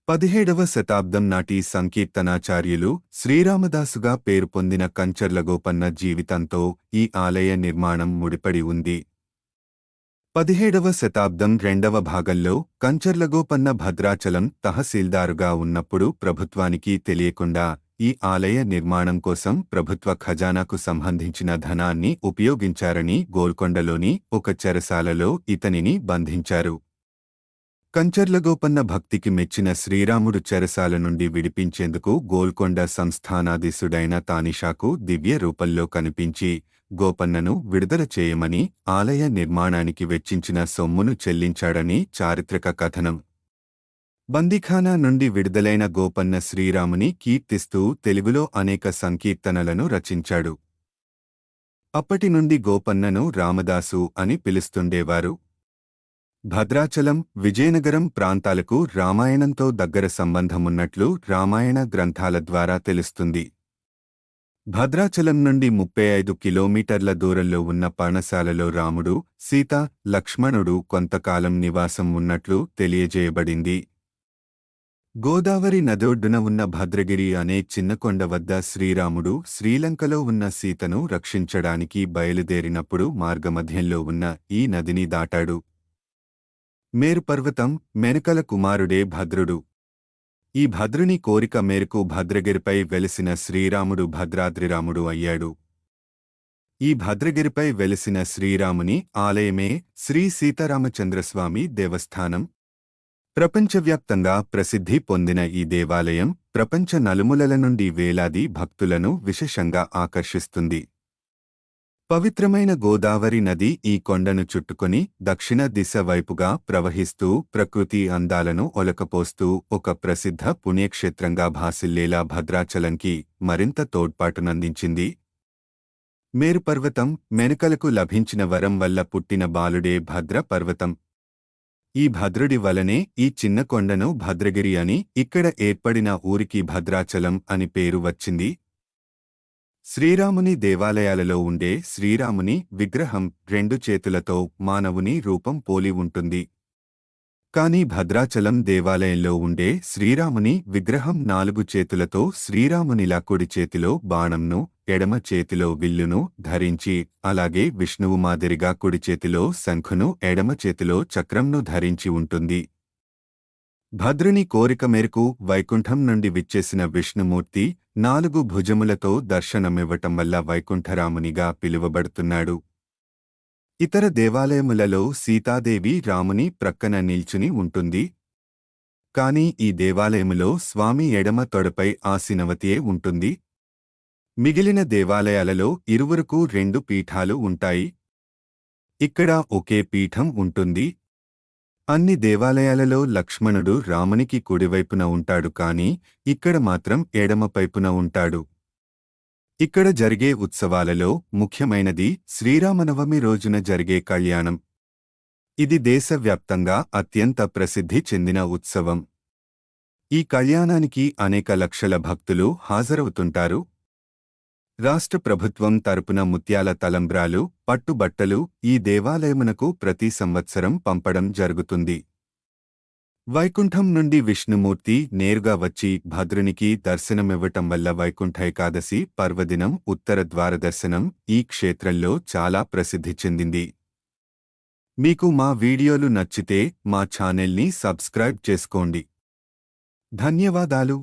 17వ శతాబ్దం నాటి సంకీర్తనాచార్యులు శ్రీరామదాసుగా పేరు పొందిన కంచర్లగోపన్న జీవితంతో ఈ ఆలయ నిర్మాణం ముడిపడి ఉంది. 17వ శతాబ్దం రెండవ భాగంలో కంచర్లగోపన్న భద్రాచలం తహసీల్దారుగా ఉన్నప్పుడు ప్రభుత్వానికి తెలియకుండా ఈ ఆలయ నిర్మాణం కోసం ప్రభుత్వ ఖజానాకు సంబంధించిన ధనాన్ని ఉపయోగించారని గోల్కొండలోని ఒక చెరసాలలో ఇతనిని బంధించారు. కంచర్లగోపన్న భక్తికి మెచ్చిన శ్రీరాముడు చెరసాల నుండి విడిపించేందుకు గోల్కొండ సంస్థానాధీశుడైన తానిషాకు దివ్య రూపంలో కనిపించి గోపన్నను విడుదల చేయమని ఆలయ నిర్మాణానికి వెచ్చించిన సొమ్మును చెల్లించాడని చారిత్రక కథనం. బందీఖానా నుండి విడుదలైన గోపన్న శ్రీరాముని కీర్తిస్తూ తెలుగులో అనేక సంకీర్తనలను రచించాడు. అప్పటి నుండి గోపన్నను రామదాసు అని పిలుస్తుండేవారు. భద్రాచలం, విజయనగరం ప్రాంతాలకు రామాయణంతో దగ్గర సంబంధమున్నట్లు రామాయణ గ్రంథాల ద్వారా తెలుస్తుంది. భద్రాచలం నుండి 35 కిలోమీటర్ల దూరంలో ఉన్న పర్ణశాలలో రాముడు, సీత, లక్ష్మణుడు కొంతకాలం నివాసం ఉన్నట్లు తెలియజేయబడింది. గోదావరి నదొడ్డున ఉన్న భద్రగిరి అనే చిన్నకొండ వద్ద శ్రీరాముడు శ్రీలంకలో ఉన్న సీతను రక్షించడానికి బయలుదేరినప్పుడు మార్గమధ్యంలో ఉన్న ఈ నదిని దాటాడు. మేరుపర్వతం మెనకల కుమారుడే భద్రుడు. ఈ భద్రుని కోరిక మేరకు భద్రగిరిపై వెలిసిన శ్రీరాముడు భద్రాద్రిరాముడు అయ్యాడు. ఈ భద్రగిరిపై వెలిసిన శ్రీరాముని ఆలయమే శ్రీ సీతారామచంద్రస్వామి దేవస్థానం. ప్రపంచవ్యాప్తంగా ప్రసిద్ధి పొందిన ఈ దేవాలయం ప్రపంచ నలుమూలల నుండి వేలాది భక్తులను విశేషంగా ఆకర్షిస్తుంది. పవిత్రమైన గోదావరి నది ఈ కొండను చుట్టుకొని దక్షిణ దిశ వైపుగా ప్రవహిస్తూ ప్రకృతి అందాలను ఒలకపోస్తూ ఒక ప్రసిద్ధ పుణ్యక్షేత్రంగా భాసిల్లేలా భద్రాచలంకి మరింత తోడ్పాటునందించింది. మేరుపర్వతం మెనకలకు లభించిన వరం వల్ల పుట్టిన బాలుడే భద్ర పర్వతం. ఈ భద్రుడి వలనే ఈ చిన్న కొండను భద్రగిరి అని, ఇక్కడ ఏర్పడిన ఊరికి భద్రాచలం అని పేరు వచ్చింది. శ్రీరాముని దేవాలయాలలో ఉండే శ్రీరాముని విగ్రహం 2 చేతులతో మానవుని రూపం పోలి ఉంటుంది. కాని భద్రాచలం దేవాలయంలో ఉండే శ్రీరాముని విగ్రహం 4 చేతులతో శ్రీరామునిలా కుడి చేతిలో బాణంను, ఎడమ చేతిలో విల్లును ధరించి, అలాగే విష్ణువు మాదిరిగా కుడి చేతిలో శంఖును, ఎడమ చేతిలో చక్రంను ధరించి ఉంటుంది. భద్రుని కోరిక మేరకు వైకుంఠం నుండి విచ్చేసిన విష్ణుమూర్తి 4 భుజములతో దర్శనమివ్వటం వల్ల వైకుంఠరామునిగా పిలువబడుతున్నాడు. ఇతర దేవాలయములలో సీతాదేవి రాముని ప్రక్కన నిల్చుని ఉంటుంది. కాని ఈ దేవాలయములో స్వామి ఎడమ తొడపై ఆసీనవతియే ఉంటుంది. మిగిలిన దేవాలయాలలో ఇరువురకు 2 పీఠాలు ఉంటాయి. ఇక్కడ ఒకే పీఠం ఉంటుంది. అన్ని దేవాలయాలలో లక్ష్మణుడు రామునికి కుడివైపున ఉంటాడు, కాని ఇక్కడ మాత్రం ఎడమపైపున ఉంటాడు. ఇక్కడ జరిగే ఉత్సవాలలో ముఖ్యమైనది శ్రీరామనవమి రోజున జరిగే కళ్యాణం. ఇది దేశవ్యాప్తంగా అత్యంత ప్రసిద్ధి చెందిన ఉత్సవం. ఈ కళ్యాణానికి అనేక లక్షల భక్తులు హాజరవుతుంటారు. రాష్ట్ర ప్రభుత్వం తరపున ముత్యాల తలంబ్రాలు, పట్టుబట్టలు ఈ దేవాలయమునకు ప్రతి సంవత్సరం పంపడం జరుగుతుంది. వైకుంఠం నుండి విష్ణుమూర్తి నేరుగా వచ్చి భద్రునికి దర్శనమివ్వటం వల్ల వైకుంఠ ఏకాదశి పర్వదినం ఉత్తర ద్వార దర్శనం ఈ క్షేత్రంలో చాలా ప్రసిద్ధి చెందింది. మీకు మా వీడియోలు నచ్చితే మా ఛానల్ని సబ్స్క్రైబ్ చేసుకోండి. ధన్యవాదాలు.